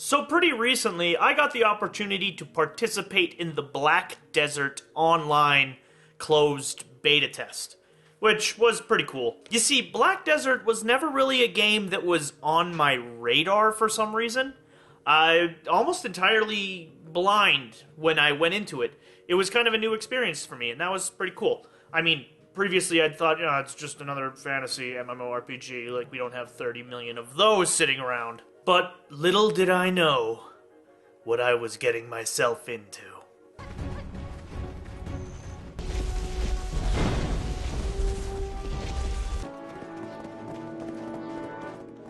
So pretty recently, I got the opportunity to participate in the Black Desert online closed beta test, which was pretty cool. You see, Black Desert was never really a game that was on my radar for some reason. I almost entirely blind when I went into it. It was kind of a new experience for me, and that was pretty cool. I mean, previously I'd thought, it's just another fantasy MMORPG, like we don't have 30 million of those sitting around. But little did I know what I was getting myself into.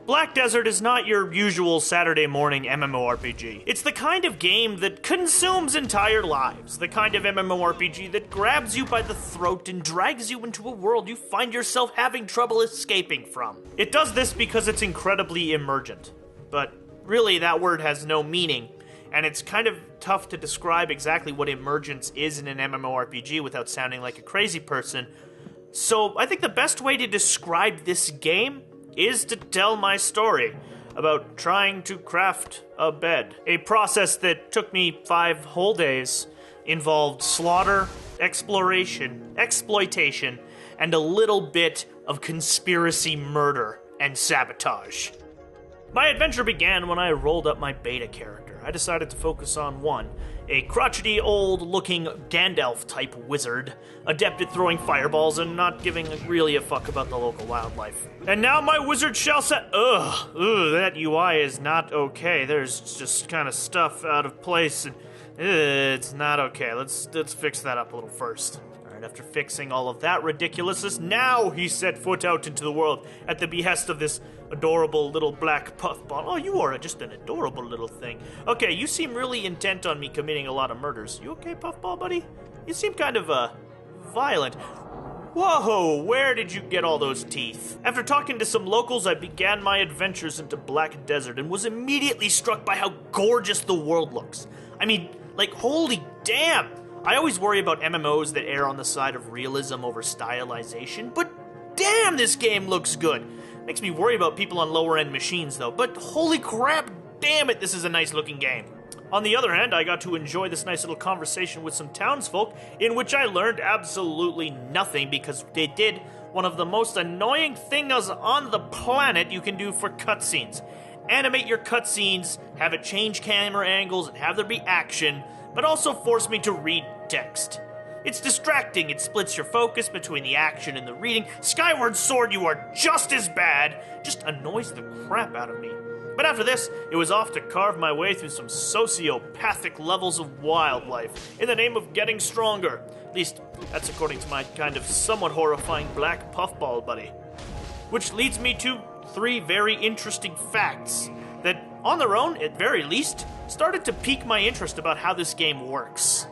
Black Desert is not your usual Saturday morning MMORPG. It's the kind of game that consumes entire lives. The kind of MMORPG that grabs you by the throat and drags you into a world you find yourself having trouble escaping from. It does this because it's incredibly emergent. But really, that word has no meaning, and it's kind of tough to describe exactly what emergence is in an MMORPG without sounding like a crazy person. So I think the best way to describe this game is to tell my story about trying to craft a bed. A process that took me 5 whole days, involved slaughter, exploration, exploitation, and a little bit of conspiracy murder and sabotage. My adventure began when I rolled up my beta character. I decided to focus on one, a crotchety, old-looking Gandalf-type wizard, adept at throwing fireballs and not giving really a fuck about the local wildlife. And now my wizard shall set... that UI is not okay. There's just kind of stuff out of place, and it's not okay. Let's fix that up a little first. Alright, after fixing all of that ridiculousness, now he set foot out into the world at the behest of this adorable little black puffball. Oh, you are just an adorable little thing. Okay, you seem really intent on me committing a lot of murders. You okay, Puffball, buddy? You seem kind of, violent. Whoa, where did you get all those teeth? After talking to some locals, I began my adventures into Black Desert and was immediately struck by how gorgeous the world looks. I mean, like, holy damn! I always worry about MMOs that err on the side of realism over stylization, but damn, this game looks good! Makes me worry about people on lower-end machines, though, but holy crap, damn it, this is a nice-looking game. On the other hand, I got to enjoy this nice little conversation with some townsfolk, in which I learned absolutely nothing, because they did one of the most annoying things on the planet you can do for cutscenes. Animate your cutscenes, have it change camera angles, and have there be action, but also force me to read text. It's distracting, it splits your focus between the action and the reading. Skyward Sword, you are just as bad. Just annoys the crap out of me. But after this, it was off to carve my way through some sociopathic levels of wildlife in the name of getting stronger. At least, that's according to my kind of somewhat horrifying black puffball buddy. Which leads me to 3 very interesting facts that, on their own, at very least, started to pique my interest about how this game works.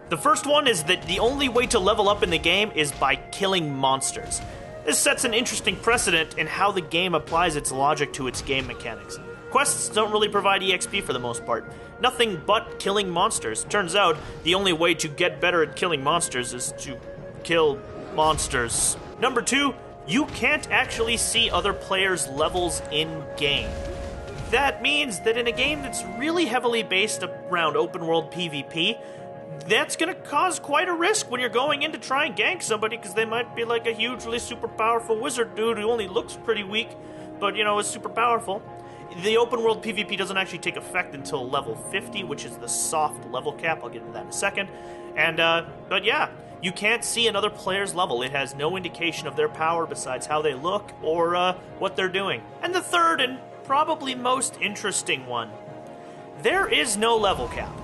The first one is that the only way to level up in the game is by killing monsters. This sets an interesting precedent in how the game applies its logic to its game mechanics. Quests don't really provide EXP for the most part. Nothing but killing monsters. Turns out, the only way to get better at killing monsters is to kill monsters. Number 2, you can't actually see other players' levels in-game. That means that in a game that's really heavily based around open-world PvP, that's going to cause quite a risk when you're going in to try and gank somebody, because they might be like a hugely super powerful wizard dude who only looks pretty weak, but, is super powerful. The open world PvP doesn't actually take effect until level 50, which is the soft level cap. I'll get into that in a second. And, but yeah, you can't see another player's level. It has no indication of their power besides how they look or what they're doing. And the third and probably most interesting one, there is no level cap.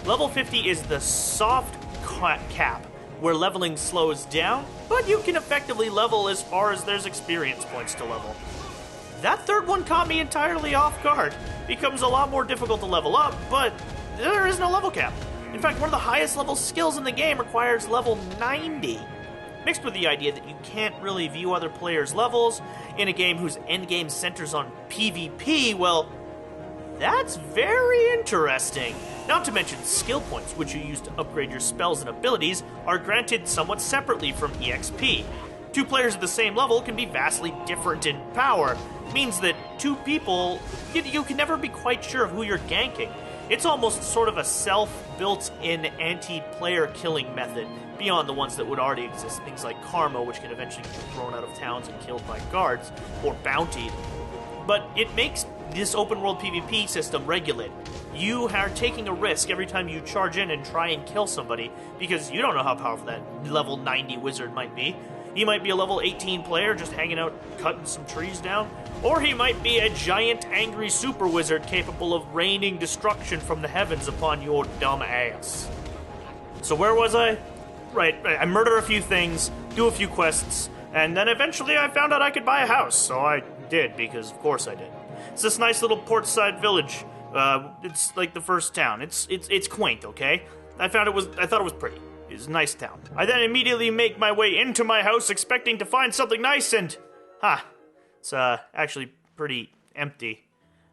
Level 50 is the soft cap, where leveling slows down, but you can effectively level as far as there's experience points to level. That third one caught me entirely off guard. Becomes a lot more difficult to level up, but there is no level cap. In fact, one of the highest level skills in the game requires level 90. Mixed with the idea that you can't really view other players' levels in a game whose endgame centers on PvP, well, that's very interesting. Not to mention skill points, which you use to upgrade your spells and abilities, are granted somewhat separately from EXP. Two players at the same level can be vastly different in power. It means that two people, you can never be quite sure of who you're ganking. It's almost sort of a self-built-in anti-player killing method, beyond the ones that would already exist, things like karma, which can eventually get you thrown out of towns and killed by guards, or bounty. But it makes this open-world PvP system regulated. You are taking a risk every time you charge in and try and kill somebody, because you don't know how powerful that level 90 wizard might be. He might be a level 18 player just hanging out cutting some trees down, or he might be a giant angry super wizard capable of raining destruction from the heavens upon your dumb ass. So where was I? Right, I murder a few things, do a few quests, and then eventually I found out I could buy a house, so I did, because of course I did. It's this nice little portside village. It's like the first town. It's quaint, okay? I thought it was pretty. It's a nice town. I then immediately make my way into my house expecting to find something nice and... it's actually pretty empty.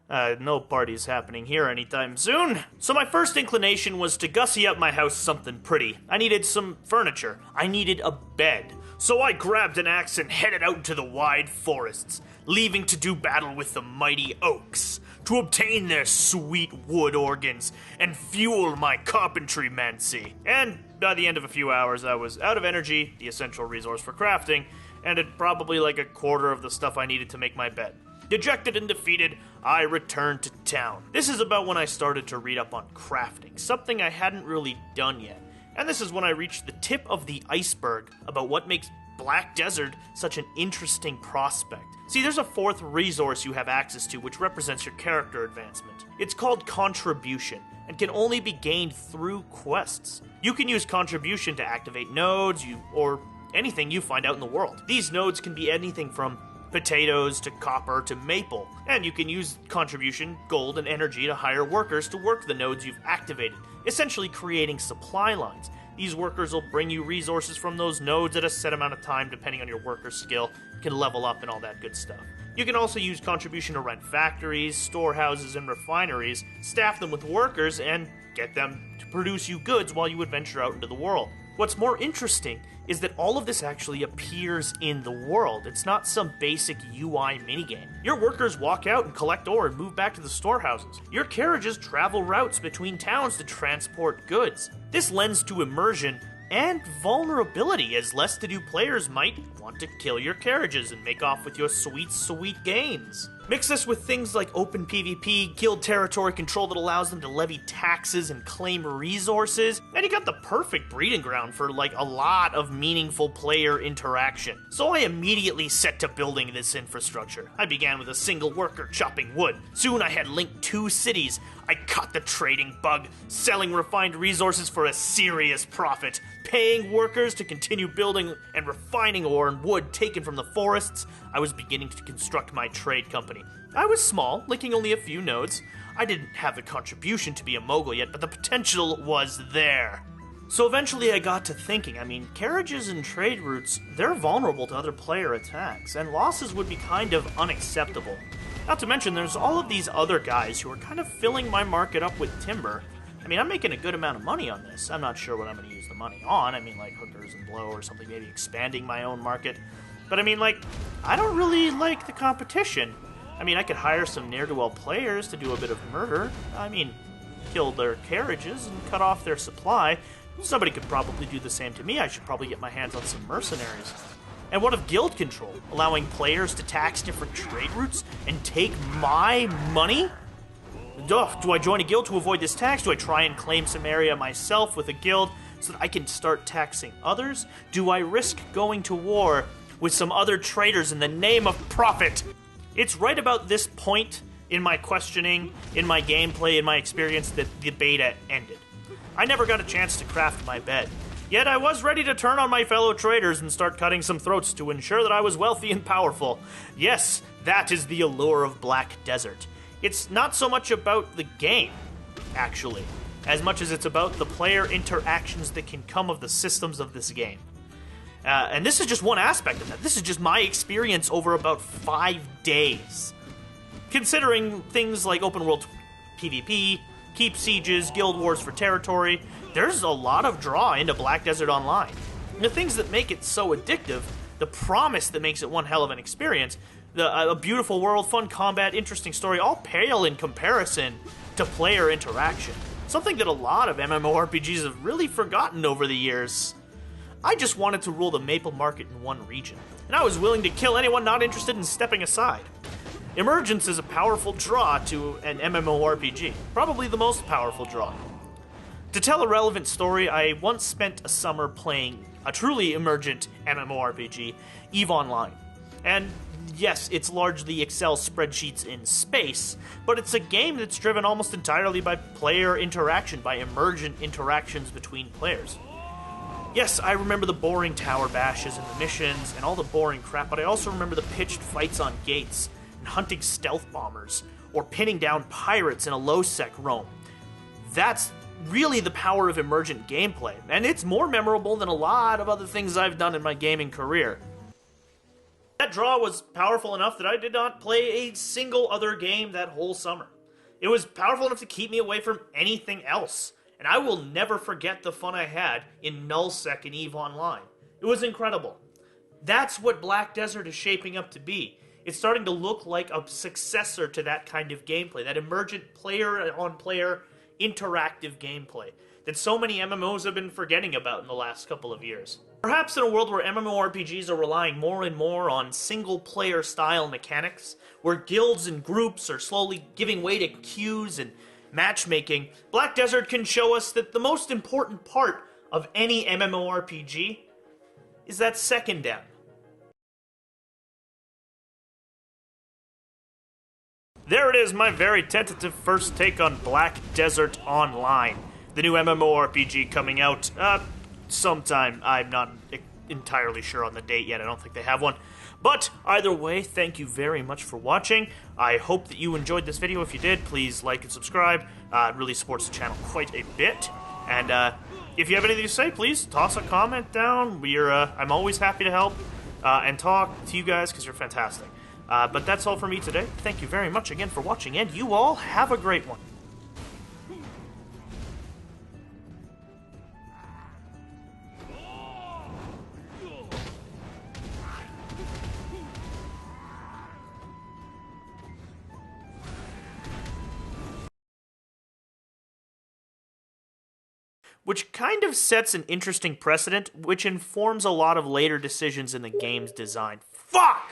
No parties happening here anytime soon. So my first inclination was to gussy up my house something pretty. I needed some furniture. I needed a bed. So I grabbed an axe and headed out into the wide forests, leaving to do battle with the mighty oaks, to obtain their sweet wood organs and fuel my carpentry-mancy. And by the end of a few hours, I was out of energy, the essential resource for crafting, and had probably like a quarter of the stuff I needed to make my bed. Dejected and defeated, I returned to town. This is about when I started to read up on crafting, something I hadn't really done yet. And this is when I reached the tip of the iceberg about what makes Black Desert such an interesting prospect. See, there's a fourth resource you have access to which represents your character advancement. It's called Contribution, and can only be gained through quests. You can use Contribution to activate nodes, or anything you find out in the world. These nodes can be anything from potatoes to copper to maple, and you can use Contribution, gold, and energy to hire workers to work the nodes you've activated, essentially creating supply lines. These workers will bring you resources from those nodes at a set amount of time depending on your worker's skill. You can level up and all that good stuff. You can also use Contribution to rent factories, storehouses, and refineries, staff them with workers, and get them to produce you goods while you adventure out into the world. What's more interesting is that all of this actually appears in the world. It's not some basic UI minigame. Your workers walk out and collect ore and move back to the storehouses. Your carriages travel routes between towns to transport goods. This lends to immersion and vulnerability, as less-to-do players might want to kill your carriages and make off with your sweet, sweet gains. Mix this with things like open PvP, guild territory control that allows them to levy taxes and claim resources, and you got the perfect breeding ground for like a lot of meaningful player interaction. So I immediately set to building this infrastructure. I began with a single worker chopping wood. Soon I had linked 2 cities. I caught the trading bug, selling refined resources for a serious profit, paying workers to continue building and refining ore and wood taken from the forests. I was beginning to construct my trade company. I was small, linking only a few nodes. I didn't have the contribution to be a mogul yet, but the potential was there. So eventually I got to thinking, carriages and trade routes, they're vulnerable to other player attacks, and losses would be kind of unacceptable. Not to mention, there's all of these other guys who are kind of filling my market up with timber. I'm making a good amount of money on this. I'm not sure what I'm going to use the money on. Like hookers and blow or something, maybe expanding my own market. But I don't really like the competition. I could hire some ne'er-do-well players to do a bit of murder. Kill their carriages and cut off their supply. Somebody could probably do the same to me. I should probably get my hands on some mercenaries. And what of guild control? Allowing players to tax different trade routes and take my money? Do I join a guild to avoid this tax? Do I try and claim some area myself with a guild so that I can start taxing others? Do I risk going to war with some other traders in the name of profit? It's right about this point in my questioning, in my gameplay, in my experience that the beta ended. I never got a chance to craft my bed. Yet I was ready to turn on my fellow traders and start cutting some throats to ensure that I was wealthy and powerful. Yes, that is the allure of Black Desert. It's not so much about the game, actually, as much as it's about the player interactions that can come of the systems of this game. And this is just one aspect of that. This is just my experience over about 5 days. Considering things like open world PvP, keep sieges, guild wars for territory, there's a lot of draw into Black Desert Online. The things that make it so addictive the promise that makes it one hell of an experience, a beautiful world, fun combat, interesting story, all pale in comparison to player interaction. Something that a lot of MMORPGs have really forgotten over the years. I just wanted to rule the maple market in one region, and I was willing to kill anyone not interested in stepping aside. Emergence is a powerful draw to an MMORPG, probably the most powerful draw. To tell a relevant story, I once spent a summer playing a truly emergent MMORPG, EVE Online. And yes, it's largely Excel spreadsheets in space, but it's a game that's driven almost entirely by player interaction, by emergent interactions between players. Yes, I remember the boring tower bashes and the missions and all the boring crap, but I also remember the pitched fights on gates, and hunting stealth bombers, or pinning down pirates in a low-sec roam. That's really the power of emergent gameplay, and it's more memorable than a lot of other things I've done in my gaming career. That draw was powerful enough that I did not play a single other game that whole summer. It was powerful enough to keep me away from anything else, and I will never forget the fun I had in nullsec and EVE Online. It was incredible. That's what Black Desert is shaping up to be. It's starting to look like a successor to that kind of gameplay, that emergent player-on-player interactive gameplay that so many MMOs have been forgetting about in the last couple of years. Perhaps in a world where MMORPGs are relying more and more on single-player style mechanics, where guilds and groups are slowly giving way to queues and matchmaking, Black Desert can show us that the most important part of any MMORPG is that second M. There it is, my very tentative first take on Black Desert Online, the new MMORPG coming out sometime. I'm not entirely sure on the date yet. I don't think they have one. But either way, thank you very much for watching. I hope that you enjoyed this video. If you did, please like and subscribe. It really supports the channel quite a bit. And if you have anything to say, please toss a comment down. I'm always happy to help and talk to you guys because you're fantastic. But that's all for me today. Thank you very much again for watching, and you all have a great one. Which kind of sets an interesting precedent, which informs a lot of later decisions in the game's design. Fuck!